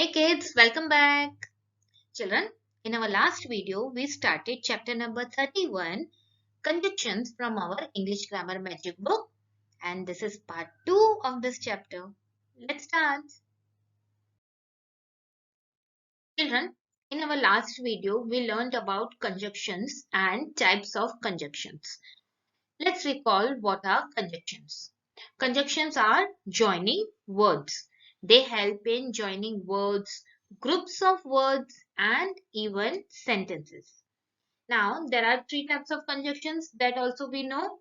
Hey kids, welcome back. Children, in our last video, we started chapter number 31, Conjunctions from our English Grammar Magic book. And this is part 2 of this chapter. Let's start. Children, in our last video, we learned about conjunctions and types of conjunctions. Let's recall what are conjunctions. Conjunctions are joining words. They help in joining words, groups of words, and even sentences. Now, there are three types of conjunctions that also we know.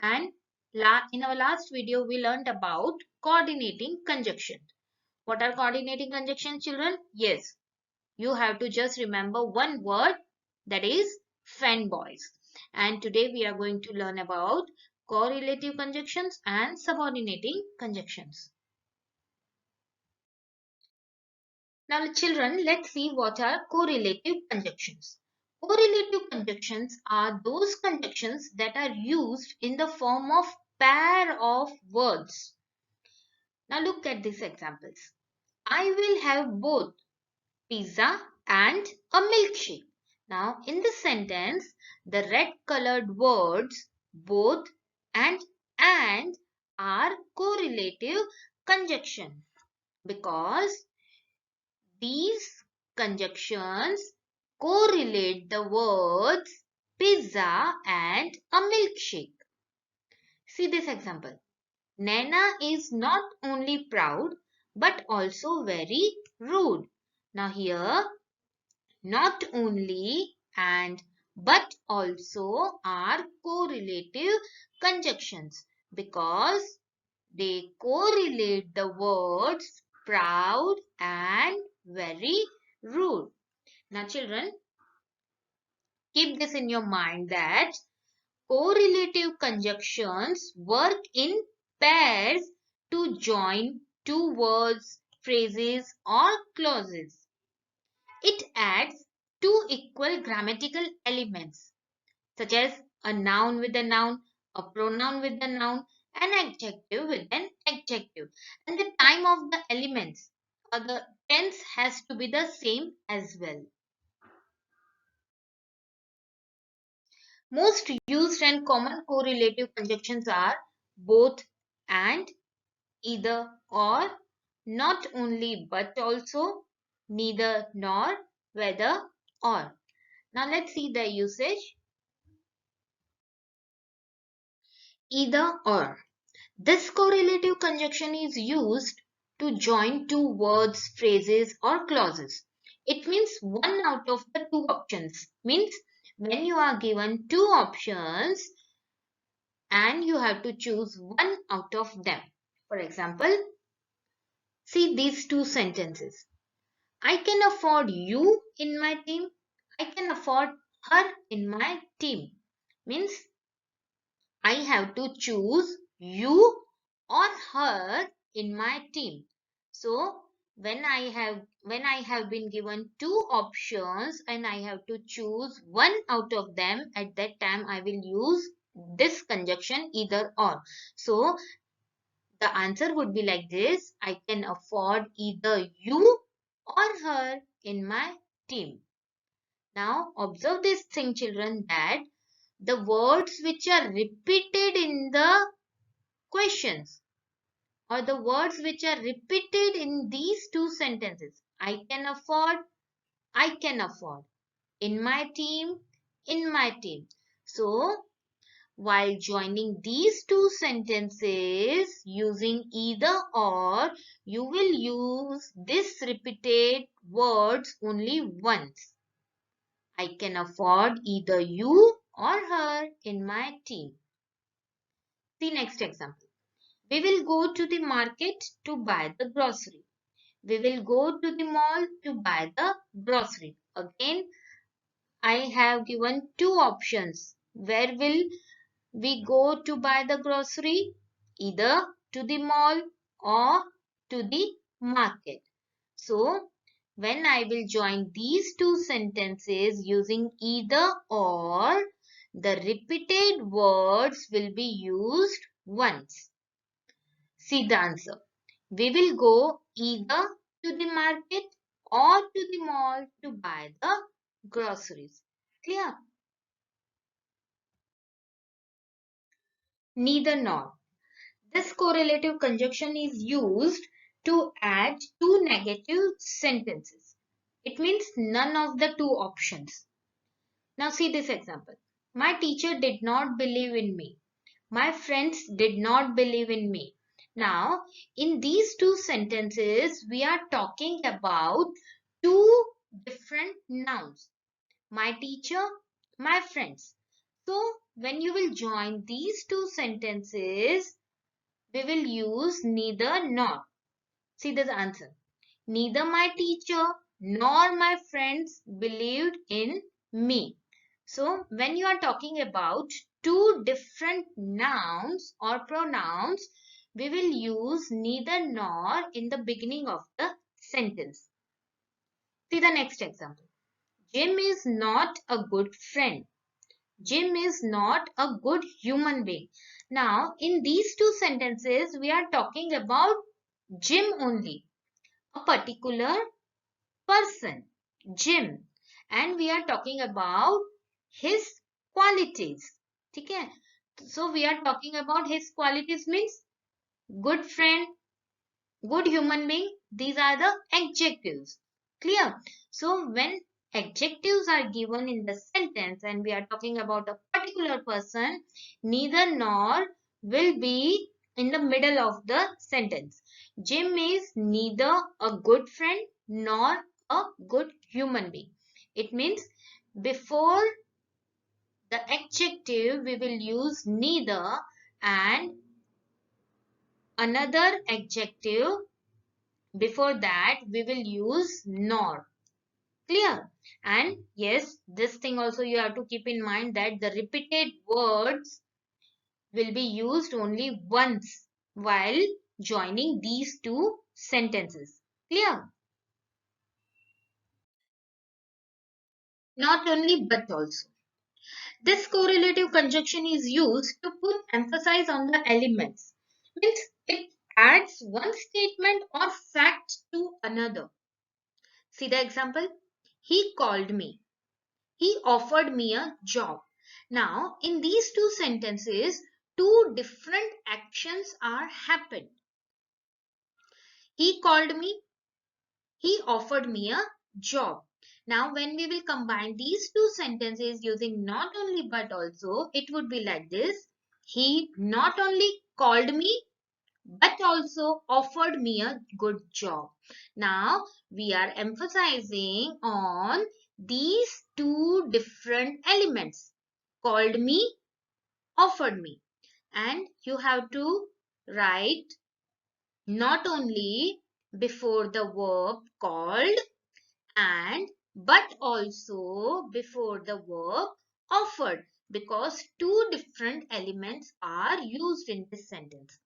And in our last video, we learned about coordinating conjunction. What are coordinating conjunctions, children? Yes, you have to just remember one word, that is fanboys. And today we are going to learn about correlative conjunctions and subordinating conjunctions. Now children, let's see what are correlative conjunctions. Correlative conjunctions are those conjunctions that are used in the form of pair of words. Now look at these examples. I will have both pizza and a milkshake. Now in this sentence, the red colored words both and are correlative conjunction because these conjunctions correlate the words pizza and a milkshake. See this example. Nana is not only proud but also very rude. Now here not only and but also are correlative conjunctions because they correlate the words proud and very rude. Now children, keep this in your mind that correlative conjunctions work in pairs to join two words, phrases or clauses. It adds two equal grammatical elements such as a noun with a noun, a pronoun with a noun, an adjective with an adjective. And the time of the elements or the tense has to be the same as well. Most used and common correlative conjunctions are both and, either or, not only but also, neither nor, whether or. Now let's see the usage. Either or. This correlative conjunction is used to join two words, phrases or clauses. It means one out of the two options. Means when you are given two options and you have to choose one out of them. For example, see these two sentences. I can afford you in my team. I can afford her in my team. Means I have to choose you or her in my team. So when I have been given two options and I have to choose one out of them, at that time I will use this conjunction either or. So the answer would be like this. I can afford either you or her in my team. Now observe this thing, children, that the words which are repeated in the questions or the words which are repeated in these two sentences. I can afford, I can afford. In my team, in my team. So, while joining these two sentences using either or, you will use this repeated words only once. I can afford either you or her in my team. The next example. We will go to the market to buy the grocery. We will go to the mall to buy the grocery. Again, I have given two options. Where will we go to buy the grocery? Either to the mall or to the market. So, when I will join these two sentences using either or, the repeated words will be used once. See the answer. We will go either to the market or to the mall to buy the groceries. Clear? Neither nor. This correlative conjunction is used to add two negative sentences. It means none of the two options. Now see this example. My teacher did not believe in me. My friends did not believe in me. Now, in these two sentences, we are talking about two different nouns. My teacher, my friends. So, when you will join these two sentences, we will use neither nor. See the answer. Neither my teacher nor my friends believed in me. So, when you are talking about two different nouns or pronouns, we will use neither nor in the beginning of the sentence. See the next example. Jim is not a good friend. Jim is not a good human being. Now, in these two sentences, we are talking about Jim only, a particular person, Jim, and we are talking about his qualities. Okay? So we are talking about his qualities means good friend, good human being. These are the adjectives. Clear? So when adjectives are given in the sentence and we are talking about a particular person, neither nor will be in the middle of the sentence. Jim is neither a good friend nor a good human being. It means before the adjective we will use neither and another adjective before that we will use nor. Clear? And yes, this thing also you have to keep in mind that the repeated words will be used only once while joining these two sentences. Clear? Not only but also. This correlative conjunction is used to put emphasis on the elements. Means it adds one statement or fact to another. See the example? He called me. He offered me a job. Now, in these two sentences, two different actions are happened. He called me. He offered me a job. Now, when we will combine these two sentences using not only but also, it would be like this. He not only called me but also offered me a good job. Now, we are emphasizing on these two different elements. Called me, offered me. And you have to write not only before the verb called and but also before the verb offered because two different elements are used in this sentence.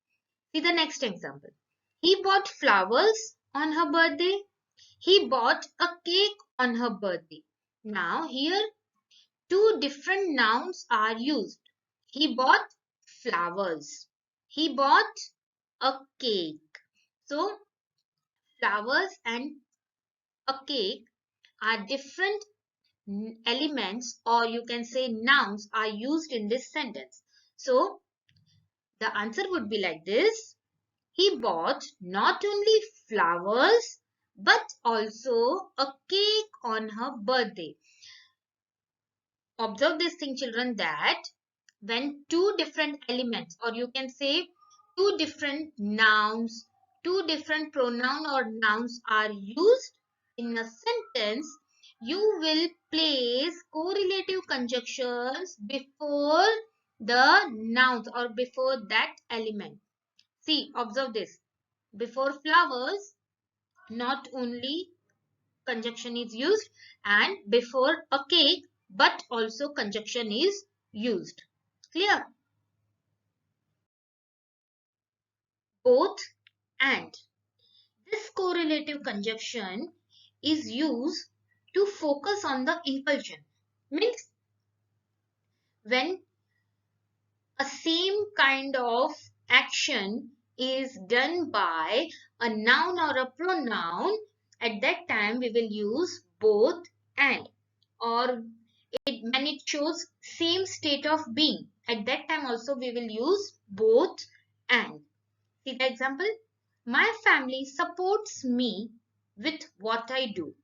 See the next example. He bought flowers on her birthday. He bought a cake on her birthday. Now here two different nouns are used. He bought flowers. He bought a cake. So flowers and a cake are different elements or you can say nouns are used in this sentence. So the answer would be like this. He bought not only flowers but also a cake on her birthday. Observe this thing children that when two different elements or you can say two different nouns, two different pronoun or nouns are used in a sentence, you will place correlative conjunctions before the nouns or before that element. See, observe this. Before flowers, not only conjunction is used and before a cake, but also conjunction is used. Clear? Both and. This correlative conjunction is used to focus on the impulsion. Means when a same kind of action is done by a noun or a pronoun, at that time we will use both and, or when it shows same state of being, at that time also we will use both and. See the example. My family supports me with what I do.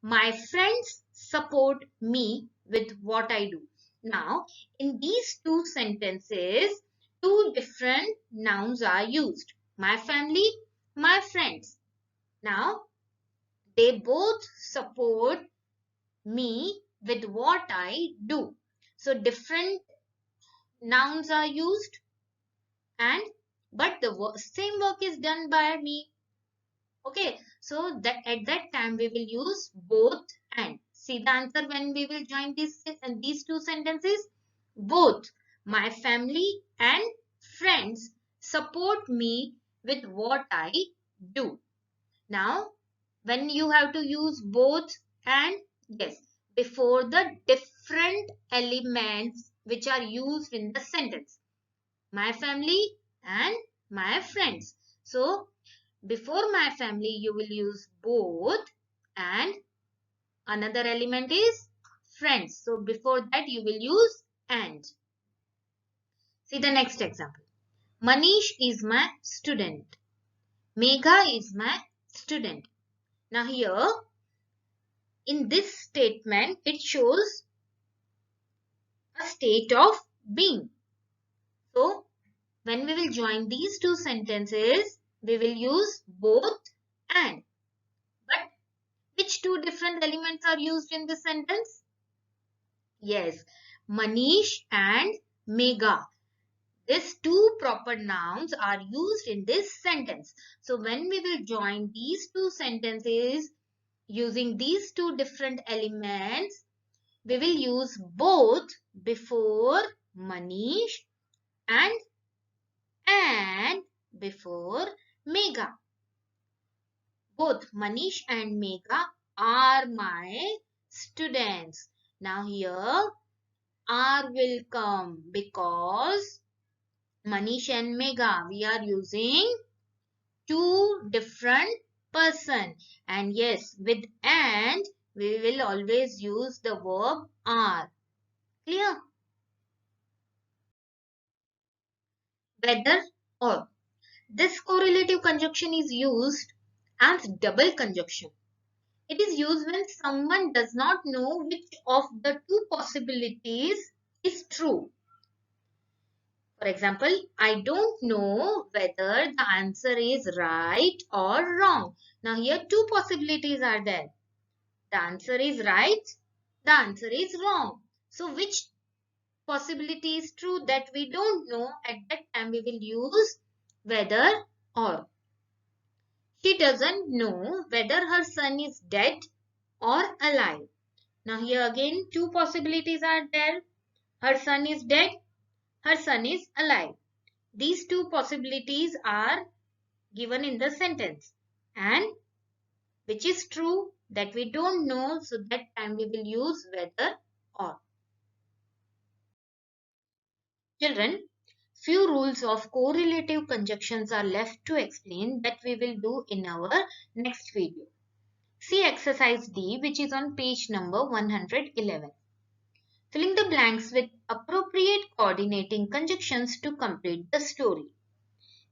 My friends support me with what I do. Now, in these two sentences, two different nouns are used. My family, my friends. Now, they both support me with what I do. So, different nouns are used, and but the same work is done by me. Okay, so that at that time we will use both and. See the answer when we will join these two sentences. Both my family and friends support me with what I do. Now, when you have to use both and, yes, before the different elements which are used in the sentence. My family and my friends. So, before my family, you will use both, and another element is friends. So before that, you will use and. See the next example. Manish is my student. Megha is my student. Now here, in this statement, it shows a state of being. So when we will join these two sentences, we will use both and. But which two different elements are used in this sentence? Yes, Manish and Megha. These two proper nouns are used in this sentence. So when we will join these two sentences using these two different elements, we will use both before Manish and before Megha. Both Manish and Megha are my students. Now here are will come because Manish and Megha, we are using two different person, and yes, with and we will always use the verb are. Clear? Whether or. This correlative conjunction is used as double conjunction. It is used when someone does not know which of the two possibilities is true. For example, I don't know whether the answer is right or wrong. Now here two possibilities are there. The answer is right, the answer is wrong. So which possibility is true, that we don't know, at that time we will use whether or. She doesn't know whether her son is dead or alive. Now here again two possibilities are there. Her son is dead, her son is alive. These two possibilities are given in the sentence, and which is true, that we don't know, so that time we will use whether or. Children, few rules of correlative conjunctions are left to explain that we will do in our next video. See exercise D, which is on page number 111. Filling the blanks with appropriate coordinating conjunctions to complete the story.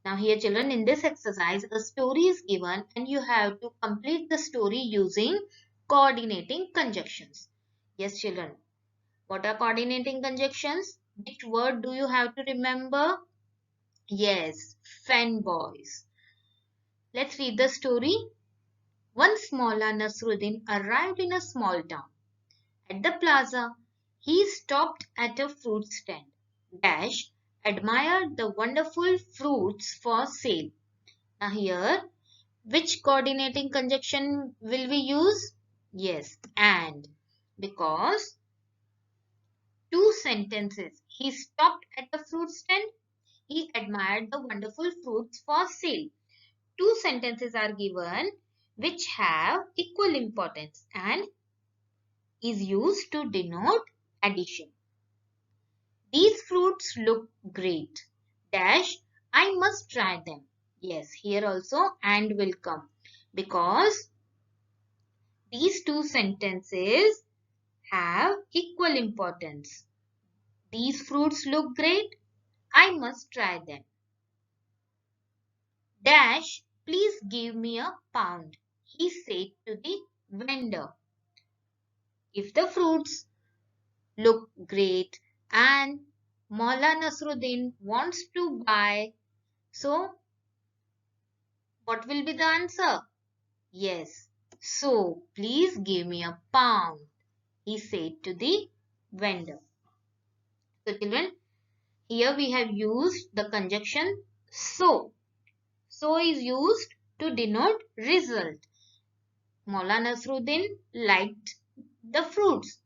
Now here children, in this exercise a story is given and you have to complete the story using coordinating conjunctions. Yes children, what are coordinating conjunctions? Which word do you have to remember? Yes, fanboys. Let's read the story. Once Maula Nasruddin arrived in a small town. At the plaza, he stopped at a fruit stand. Dash admired the wonderful fruits for sale. Now here, which coordinating conjunction will we use? Yes, and. Because two sentences. He stopped at the fruit stand. He admired the wonderful fruits for sale. Two sentences are given which have equal importance and is used to denote addition. These fruits look great. Dash, I must try them. Yes, here also and will come because These two sentences have equal importance. These fruits look great. I must try them. Dash, please give me a pound, he said to the vendor. If the fruits look great and Maula Nasruddin wants to buy, so what will be the answer? Yes. So, please give me a pound, he said to the vendor. So, children, here we have used the conjunction so. So is used to denote result. Maula Nasruddin liked the fruits.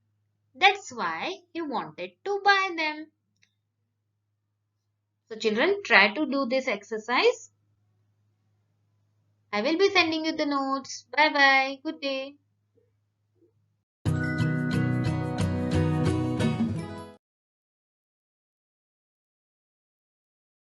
That's why he wanted to buy them. So children, try to do this exercise. I will be sending you the notes. Bye bye. Good day.